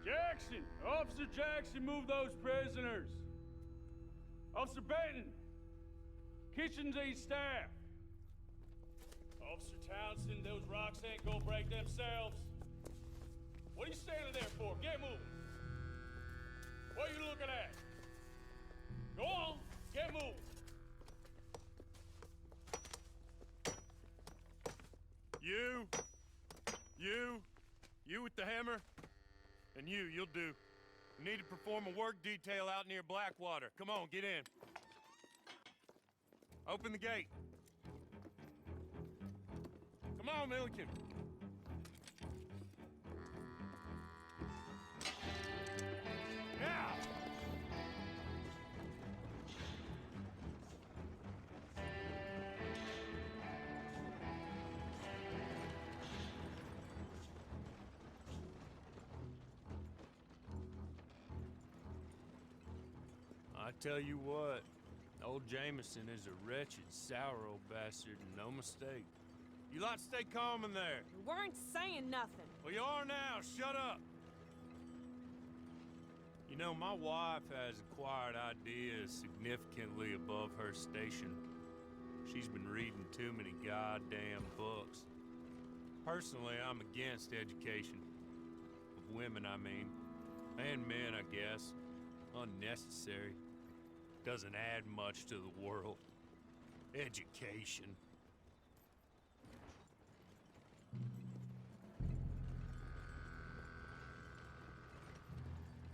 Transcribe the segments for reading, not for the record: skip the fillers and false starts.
Jackson! Officer Jackson, move those prisoners! Officer Benton! Kitchens and staff! Officer Townsend, those rocks ain't gonna break themselves. What are you standing there for? Get moving! What are you looking at? Go on, get moving! You with the hammer? And you'll do. We need to perform a work detail out near Blackwater. Come on, get in. Open the gate. Come on, Milliken. Now! I tell you what, old Jameson is a wretched, sour old bastard, and no mistake. You lot stay calm in there. We weren't saying nothing. Well, you are now. Shut up. You know, my wife has acquired ideas significantly above her station. She's been reading too many goddamn books. Personally, I'm against education. Of women, I mean. And men, I guess. Unnecessary. Doesn't add much to the world. Education.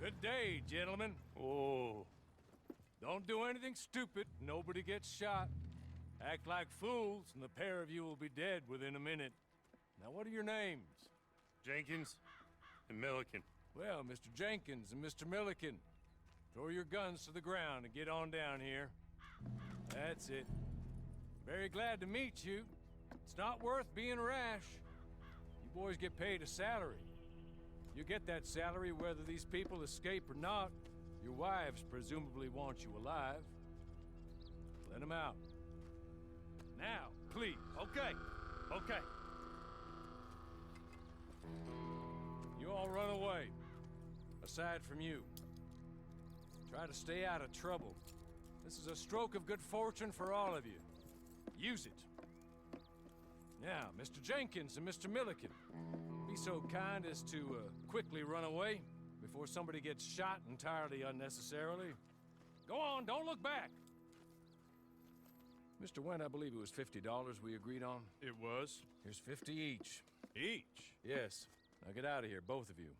Good day, gentlemen. Oh. Don't do anything stupid. Nobody gets shot. Act like fools, and the pair of you will be dead within a minute. Now, what are your names? Jenkins and Milliken. Well, Mr. Jenkins and Mr. Milliken, throw your guns to the ground and get on down here. That's it. Very glad to meet you. It's not worth being rash. You boys get paid a salary. You get that salary whether these people escape or not. Your wives presumably want you alive. Let them out. Now, please. Okay. You all run away. Aside from you. Try to stay out of trouble. This is a stroke of good fortune for all of you. Use it. Now, Mr. Jenkins and Mr. Milliken, be so kind as to quickly run away before somebody gets shot entirely unnecessarily. Go on, don't look back. Mr. Wendt, I believe it was $50 we agreed on. It was. Here's 50 each. Each? Yes. Now get out of here, both of you.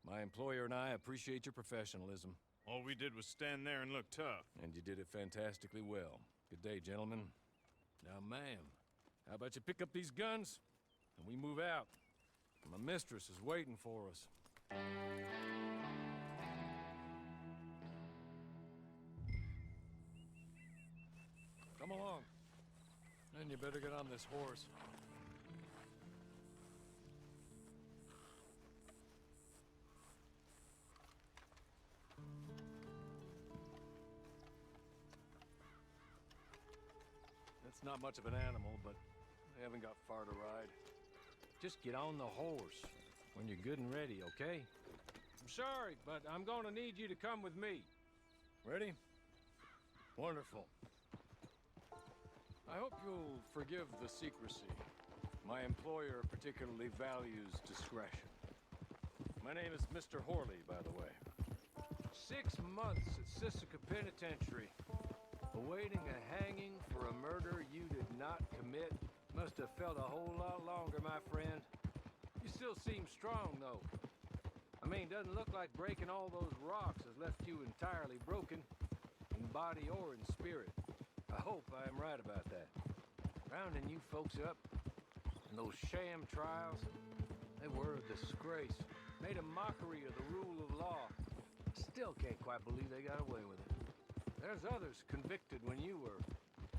My employer and I appreciate your professionalism. All we did was stand there and look tough. And you did it fantastically well. Good day, gentlemen. Now, ma'am, how about you pick up these guns, and we move out? My mistress is waiting for us. Come along. And you better get on this horse. It's not much of an animal, but I haven't got far to ride. Just get on the horse when you're good and ready, okay? I'm sorry, but I'm gonna need you to come with me. Ready? Wonderful. I hope you'll forgive the secrecy. My employer particularly values discretion. My name is Mr. Horley, by the way. 6 months at Sisika Penitentiary. Awaiting a hanging for a murder you did not commit. Must have felt a whole lot longer, my friend. You still seem strong, though. I mean, doesn't look like breaking all those rocks has left you entirely broken, in body or in spirit. I hope I am right about that. Rounding you folks up, and those sham trials, they were a disgrace. Made a mockery of the rule of law. Still can't quite believe they got away with it. There's others convicted when you were.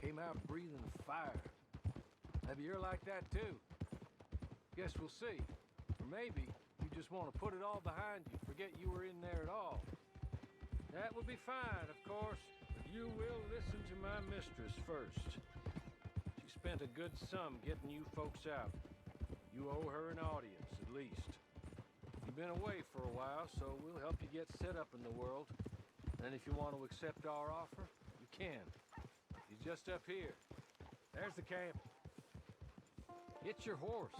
Came out breathing fire. Maybe you're like that too. Guess we'll see. Or maybe you just want to put it all behind you, forget you were in there at all. That will be fine, of course, but you will listen to my mistress first. She spent a good sum getting you folks out. You owe her an audience, at least. You've been away for a while, so we'll help you get set up in the world. And if you want to accept our offer, you can. He's just up here. There's the camp. Get your horse.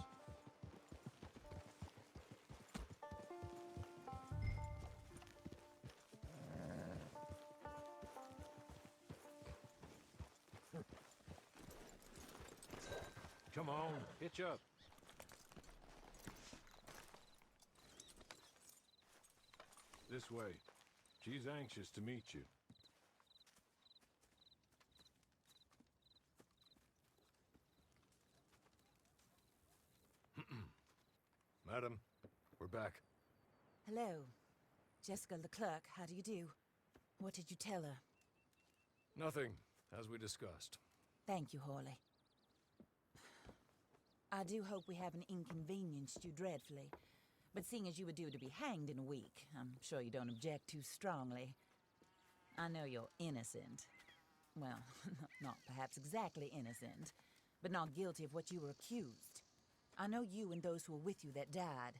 Come on, hitch up. This way. She's anxious to meet you. Madam, we're back. Hello. Jessica Leclerc, how do you do? What did you tell her? Nothing, as we discussed. Thank you, Hawley. I do hope we haven't inconvenienced you dreadfully. But seeing as you were due to be hanged in a week, I'm sure you don't object too strongly. I know you're innocent. Well, not perhaps exactly innocent, but not guilty of what you were accused. I know you and those who were with you that died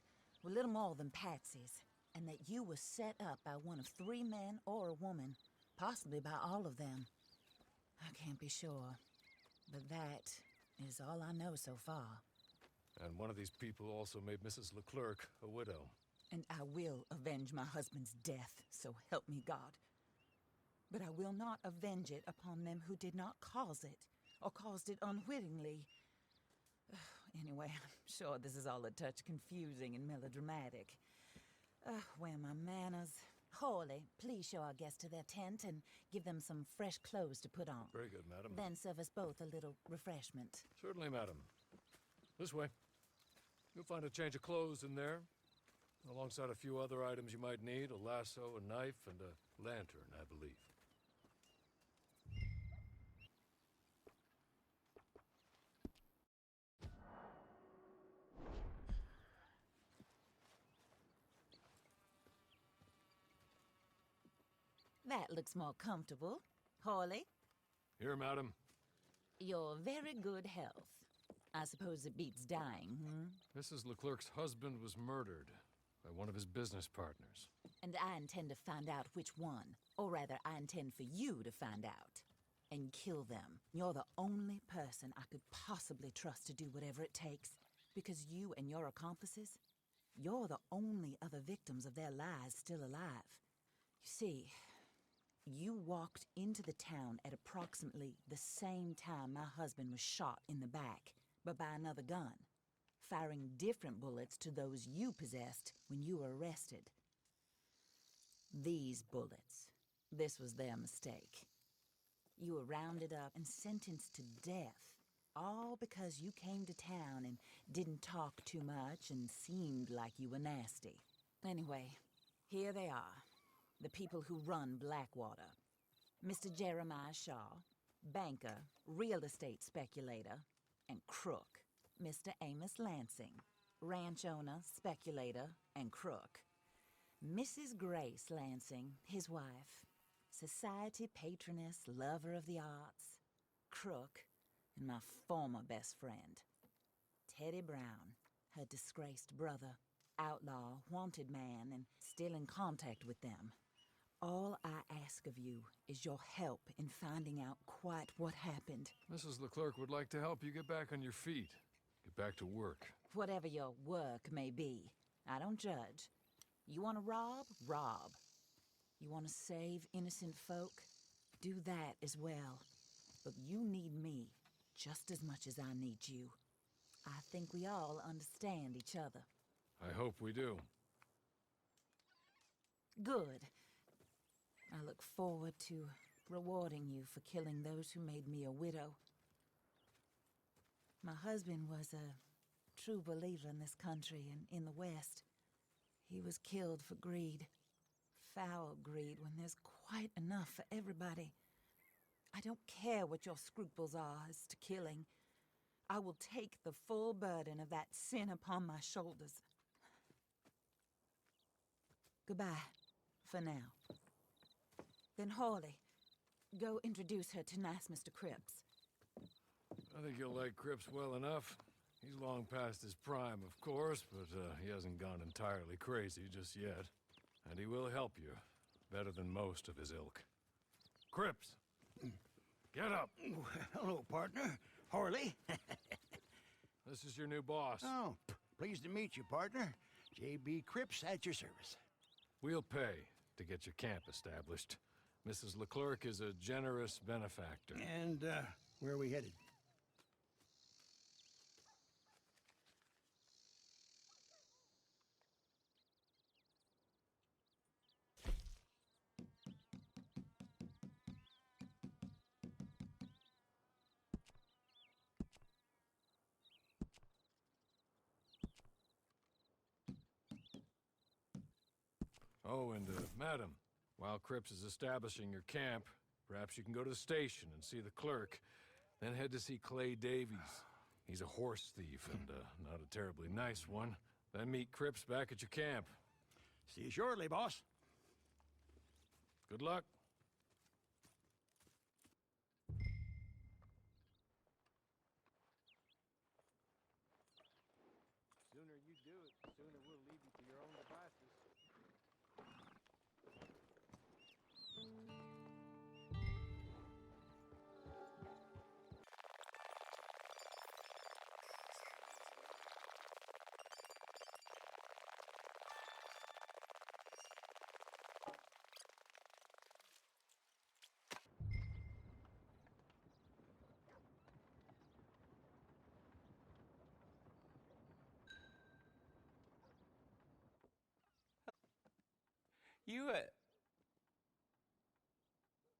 were little more than patsies, and that you were set up by one of 3 men or a woman, possibly by all of them. I can't be sure, but that is all I know so far. And one of these people also made Mrs. Leclerc a widow. And I will avenge my husband's death, so help me God. But I will not avenge it upon them who did not cause it, or caused it unwittingly. Anyway, I'm sure this is all a touch confusing and melodramatic. Where are my manners? Hawley, please show our guests to their tent and give them some fresh clothes to put on. Very good, madam. Then serve us both a little refreshment. Certainly, madam. This way. You'll find a change of clothes in there, alongside a few other items you might need, a lasso, a knife, and a lantern, I believe. That looks more comfortable. Hawley, Here, madam. your very good health. I suppose it beats dying, Mrs. Leclerc's husband was murdered by one of his business partners. And I intend to find out which one. Or rather, I intend for you to find out. And kill them. You're the only person I could possibly trust to do whatever it takes. Because you and your accomplices, you're the only other victims of their lies still alive. You see, you walked into the town at approximately the same time my husband was shot in the back, but by another gun, firing different bullets to those you possessed when you were arrested. These bullets, this was their mistake. You were rounded up and sentenced to death, all because you came to town and didn't talk too much and seemed like you were nasty. Anyway, here they are, the people who run Blackwater. Mr. Jeremiah Shaw, banker, real estate speculator, and crook. Mr. Amos Lansing, ranch owner, speculator, and crook. Mrs. Grace Lansing, his wife, society patroness, lover of the arts, crook, and my former best friend. Teddy Brown, her disgraced brother, outlaw, wanted man, and still in contact with them. All I ask of you is your help in finding out quite what happened. Mrs. Leclerc would like to help you get back on your feet. Get back to work. Whatever your work may be, I don't judge. You want to rob? Rob. You want to save innocent folk? Do that as well. But you need me just as much as I need you. I think we all understand each other. I hope we do. Good. I look forward to rewarding you for killing those who made me a widow. My husband was a true believer in this country and in the West. He was killed for greed. Foul greed when there's quite enough for everybody. I don't care what your scruples are as to killing. I will take the full burden of that sin upon my shoulders. Goodbye, for now. Then Hawley, go introduce her to nice Mr. Cripps. I think you'll like Cripps well enough. He's long past his prime, of course, but he hasn't gone entirely crazy just yet. And he will help you, better than most of his ilk. Cripps! Get up! Hello, partner. Horley. This is your new boss. Oh, pleased to meet you, partner. J.B. Cripps at your service. We'll pay to get your camp established. Mrs. Leclerc is a generous benefactor. And, where are we headed? Oh, and, madam, while Cripps is establishing your camp, perhaps you can go to the station and see the clerk, then head to see Clay Davies. He's a horse thief and, not a terribly nice one. Then meet Cripps back at your camp. See you shortly, boss. Good luck. Sooner you do it, sooner we'll leave you to your own devices.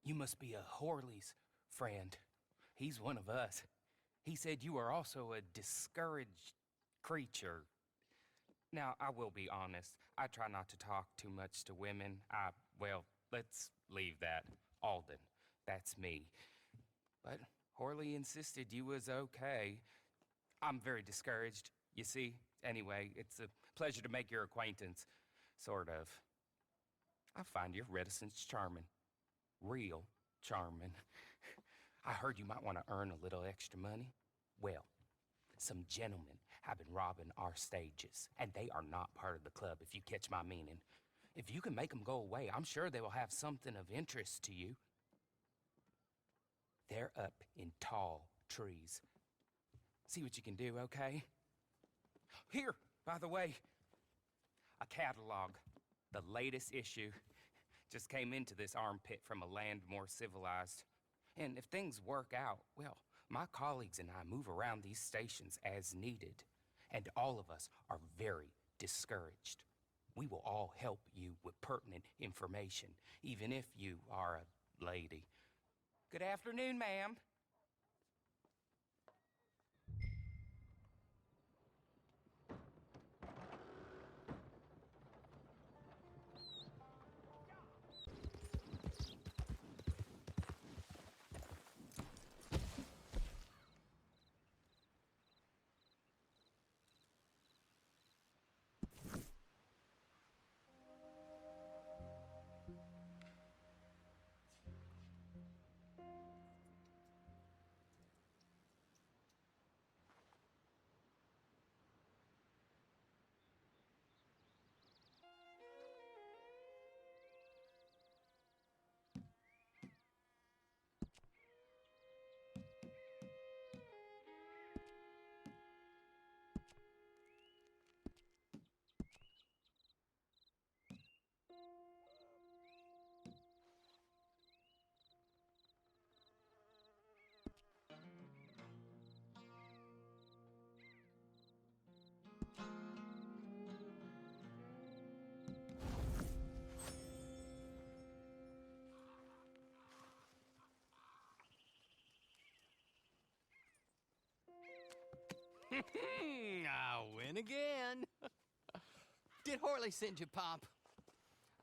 You must be a Horley's friend. He's one of us. He said you are also a discouraged creature. Now, I will be honest. I try not to talk too much to women. Well, let's leave that. Alden, that's me. But Horley insisted you was okay. I'm very discouraged, you see. Anyway, it's a pleasure to make your acquaintance. Sort of. I find your reticence charming. Real charming. I heard you might want to earn a little extra money. Well, some gentlemen have been robbing our stages, and they are not part of the club, if you catch my meaning. If you can make them go away, I'm sure they will have something of interest to you. They're up in tall trees. See what you can do, okay? Here, by the way, a catalog. The latest issue just came into this armpit from a land more civilized. And if things work out, well, my colleagues and I move around these stations as needed. And all of us are very discouraged. We will all help you with pertinent information, even if you are a lady. Good afternoon, ma'am. I'll win again. Did Horley send you, Pop?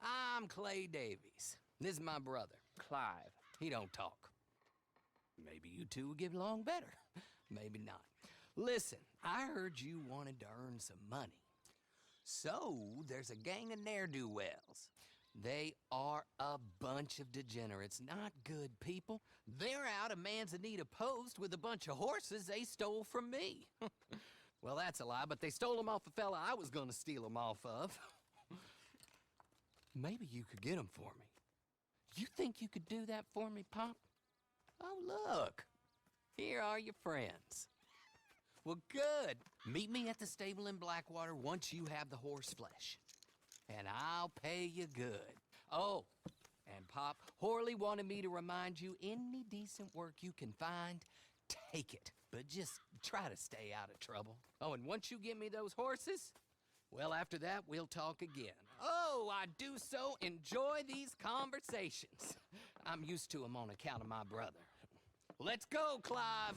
I'm Clay Davies. This is my brother, Clive. He don't talk. Maybe you two will get along better. Maybe not. Listen, I heard you wanted to earn some money. So, there's a gang of ne'er-do-wells. They are a bunch of degenerates, not good people. They're out of Manzanita Post with a bunch of horses they stole from me. Well, that's a lie, but they stole them off a fella I was gonna steal them off of. Maybe you could get them for me. You think you could do that for me, Pop? Oh, look. Here are your friends. Well, good. Meet me at the stable in Blackwater once you have the horse flesh. And I'll pay you good. Oh, and Pop, Horley wanted me to remind you, any decent work you can find, take it. But just try to stay out of trouble. Oh, and once you give me those horses, well, after that, we'll talk again. Oh, I do so enjoy these conversations. I'm used to them on account of my brother. Let's go, Clive.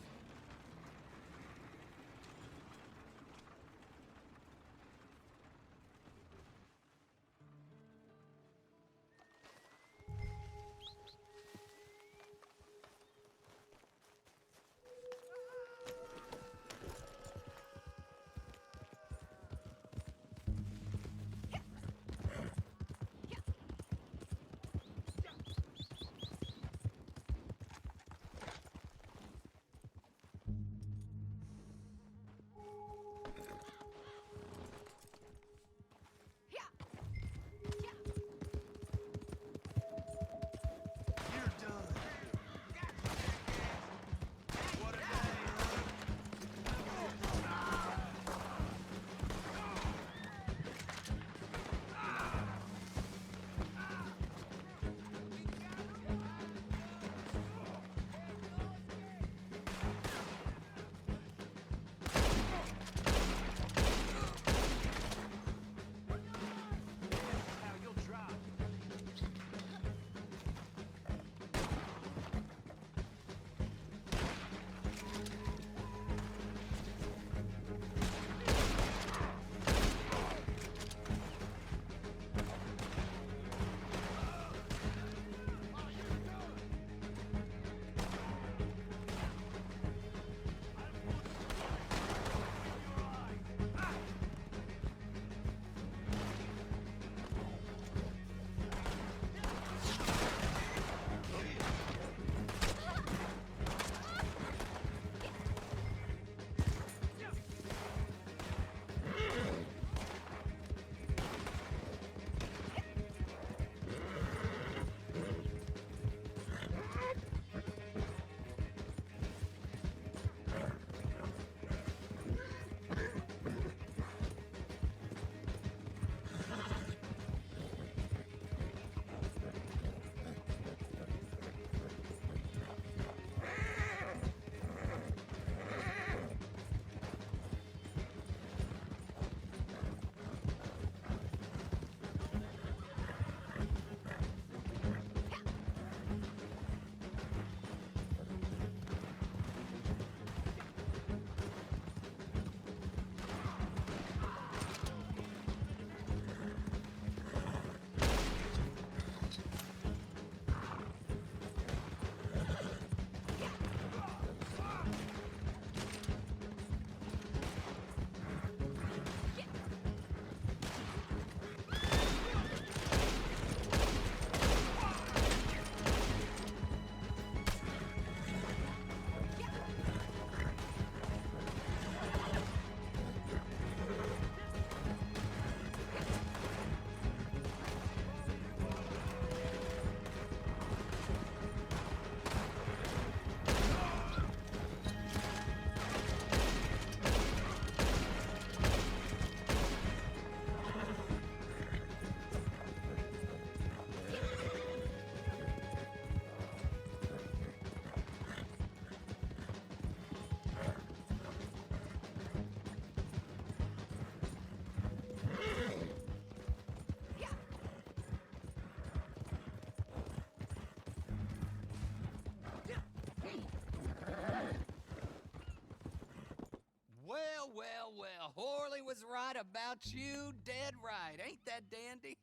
Well, Horley was right about you, dead right. Ain't that dandy?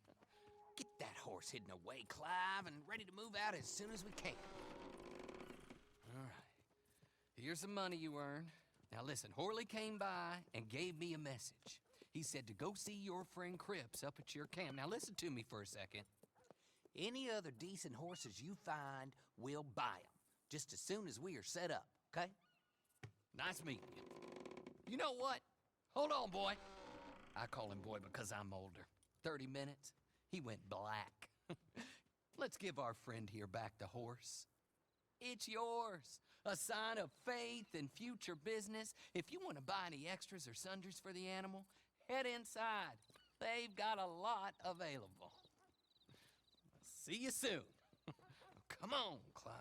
Get that horse hidden away, Clive, and ready to move out as soon as we can. All right. Here's the money you earned. Now listen, Horley came by and gave me a message. He said to go see your friend Cripps up at your camp. Now listen to me for a second. Any other decent horses you find, we'll buy them. Just as soon as we are set up, okay? Nice meeting you. You know what? Hold on, boy. I call him boy because I'm older. 30 minutes, he went black. Let's give our friend here back the horse. It's yours. A sign of faith and future business. If you want to buy any extras or sundries for the animal, head inside. They've got a lot available. See you soon. Come on, Clive.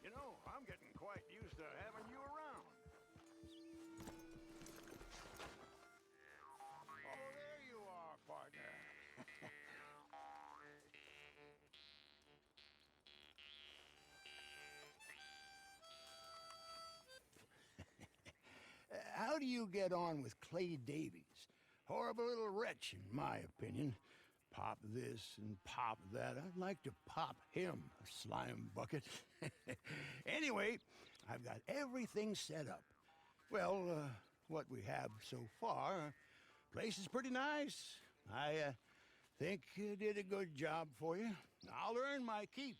You know, I'm getting quite used to having you around. Oh, there you are, partner. How do you get on with Clay Davies? Horrible little wretch, in my opinion. Pop this and pop that. I'd like to pop him, a slime bucket. Anyway, I've got everything set up. Well, what we have so far, place is pretty nice. I think you did a good job for you. I'll earn my keep.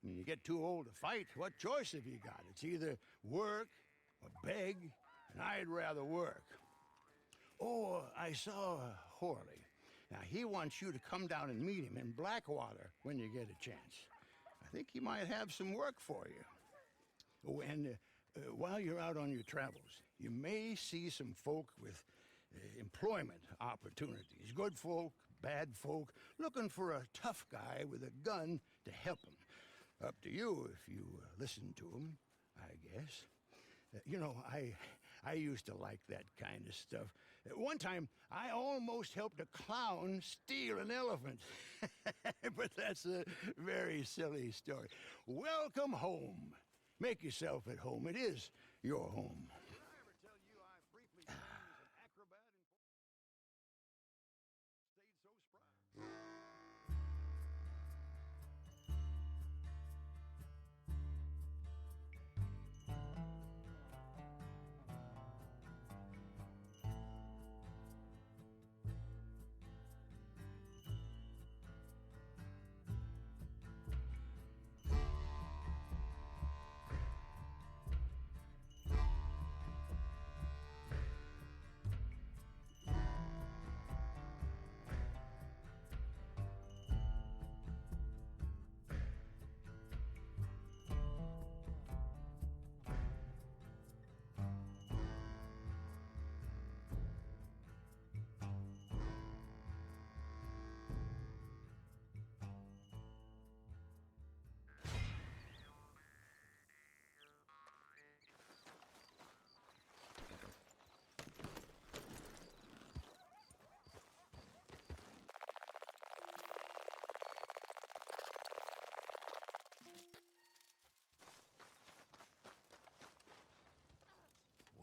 When you get too old to fight, what choice have you got? It's either work or beg, and I'd rather work. Oh, I saw Horley. Now, he wants you to come down and meet him in Blackwater when you get a chance. I think he might have some work for you. Oh, and while you're out on your travels, you may see some folk with employment opportunities. Good folk, bad folk, looking for a tough guy with a gun to help them. Up to you if you listen to him, I guess. You know, I used to like that kind of stuff. One time, I almost helped a clown steal an elephant. But that's a very silly story. Welcome home. Make yourself at home. It is your home. Did I ever tell you I briefly trained as an acrobat and stayed so spry?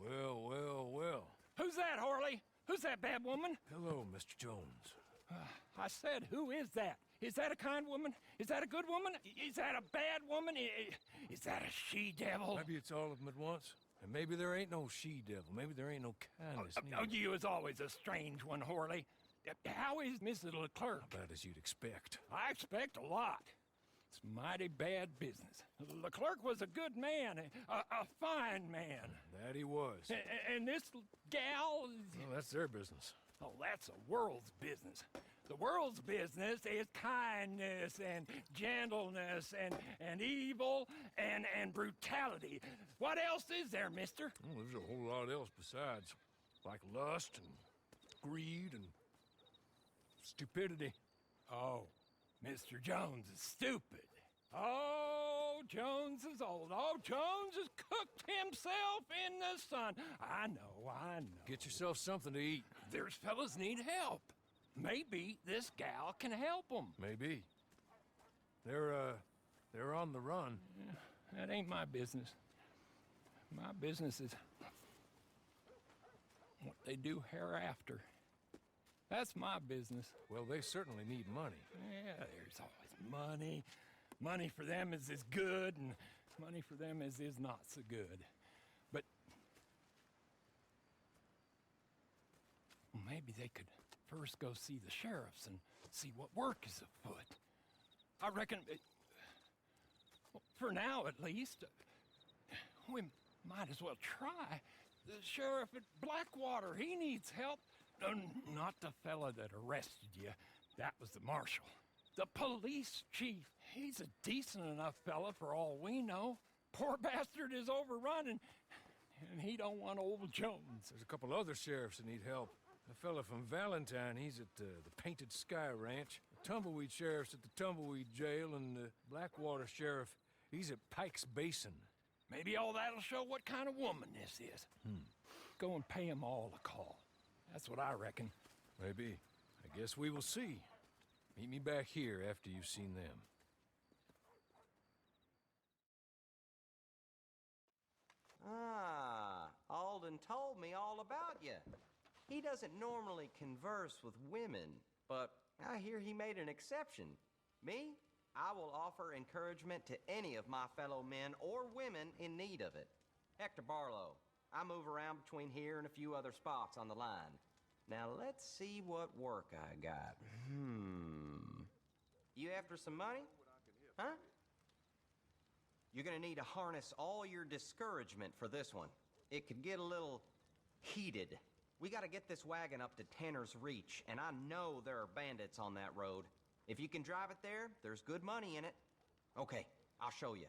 Well, well, well. Who's that, Harley? Who's that bad woman? Hello, Mr. Jones. I said, who is that? Is that a kind woman? Is that a good woman? Is that a bad woman? Is that a she-devil? Maybe it's all of them at once. And maybe there ain't no she-devil. Maybe there ain't no kindness neither. You is always a strange one, Harley. How is Mrs. Leclerc? About as you'd expect. I expect a lot. It's mighty bad business. Leclerc was a good man, a fine man. That he was. And this gal... Well, that's their business. Oh, that's the world's business. The world's business is kindness and gentleness and evil and brutality. What else is there, mister? Well, there's a whole lot else besides. Like lust and greed and Stupidity. Oh, Mr. Jones is stupid. Oh, Jones is old. Oh, Jones has cooked himself in the sun. I know. Get yourself something to eat. There's fellas need help. Maybe this gal can help them. Maybe. They're on the run. That ain't my business. My business is what they do hereafter. That's my business. Well, they certainly need money. Yeah, there's always money. Money for them is good, and money for them is not so good. But well, maybe they could first go see the sheriffs and see what work is afoot. I reckon, well, for now at least, we might as well try. The sheriff at Blackwater, he needs help. Not the fella that arrested you. That was the marshal. The police chief. He's a decent enough fella for all we know. Poor bastard is overrun, and he don't want old Jones. There's a couple other sheriffs that need help. A fella from Valentine, he's at the Painted Sky Ranch. The Tumbleweed sheriff's at the Tumbleweed Jail, and the Blackwater sheriff, he's at Pike's Basin. Maybe all that'll show what kind of woman this is. Go and pay 'em all a call. That's what I reckon. Maybe. I guess we will see. Meet me back here after you've seen them. Ah, Alden told me all about you. He doesn't normally converse with women, but I hear he made an exception. Me, I will offer encouragement to any of my fellow men or women in need of it. Hector Barlow, I move around between here and a few other spots on the line. Now let's see what work I got. You after some money? Huh? You're gonna need to harness all your discouragement for this one. It could get a little heated. We gotta get this wagon up to Tanner's Reach, and I know there are bandits on that road. If you can drive it there, there's good money in it. Okay, I'll show you.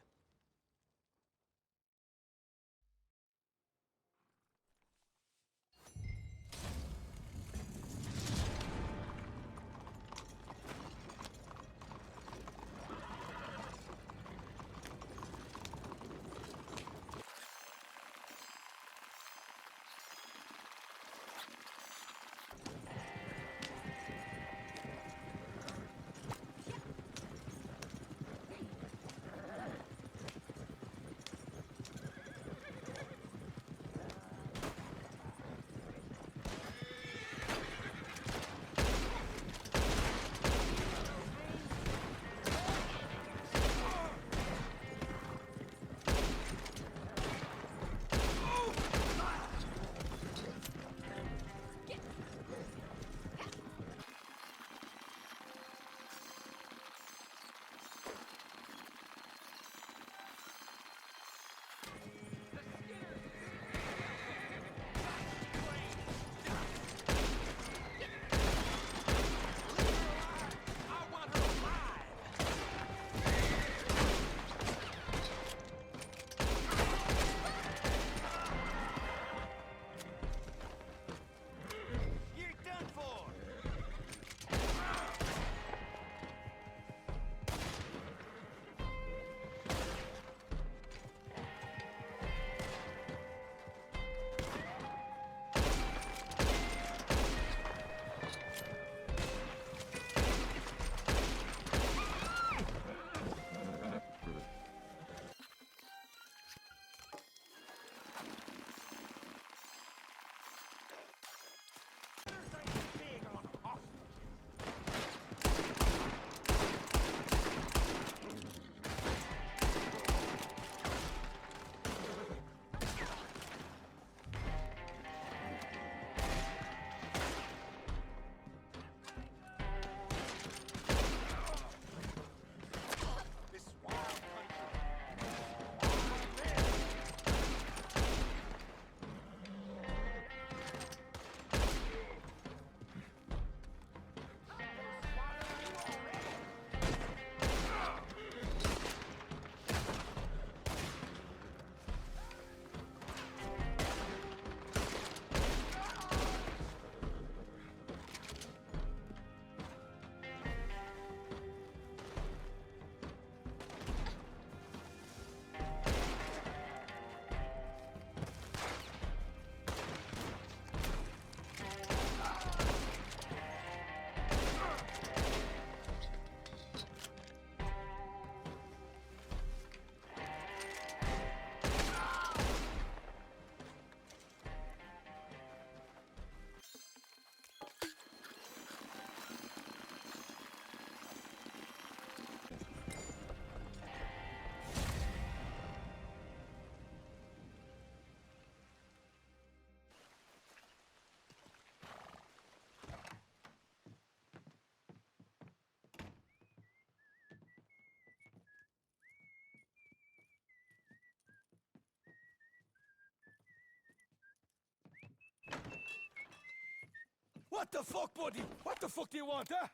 the fuck, buddy? What the fuck do you want, huh?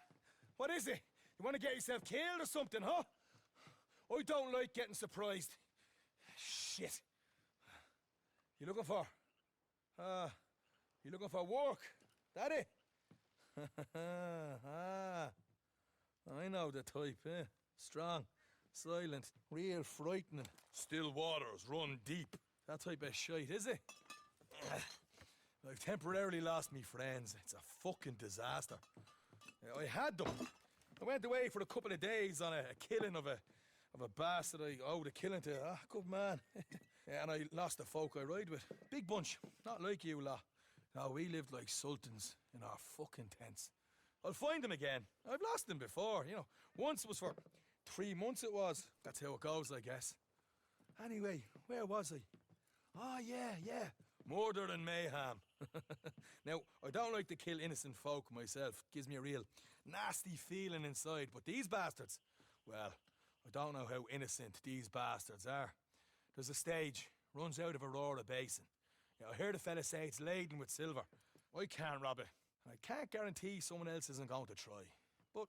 What is it? You want to get yourself killed or something, huh? I don't like getting surprised. Shit. You looking for? You looking for work? That it? I know the type, eh? Strong, silent, real frightening. Still waters run deep. That type of shite, is it? I've temporarily lost me friends. It's a fucking disaster. I had them. I went away for a couple of days on a killing of a bastard I owed a killing to. Ah, good man. Yeah, and I lost the folk I ride with. Big bunch. Not like you lot. No, we lived like sultans in our fucking tents. I'll find them again. I've lost them before, you know. Once it was for 3 months it was. That's how it goes, I guess. Anyway, where was I? Oh, yeah. Murder and mayhem. Now, I don't like to kill innocent folk myself. Gives me a real nasty feeling inside. But these bastards, well, I don't know how innocent these bastards are. There's a stage, runs out of Aurora Basin. I heard a fella say it's laden with silver. I can't rob it. And I can't guarantee someone else isn't going to try. But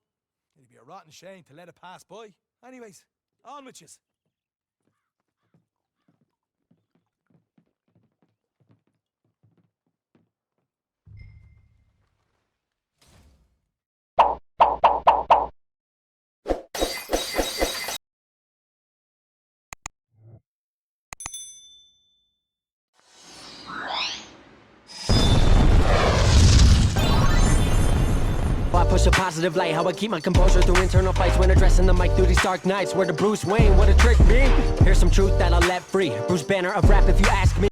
it'd be a rotten shame to let it pass by. Anyways, on with yous. I push a positive light, how I keep my composure through internal fights when addressing the mic through these dark nights. Where the Bruce Wayne, what a trick me. Here's some truth that I'll let free. Bruce Banner of rap if you ask me.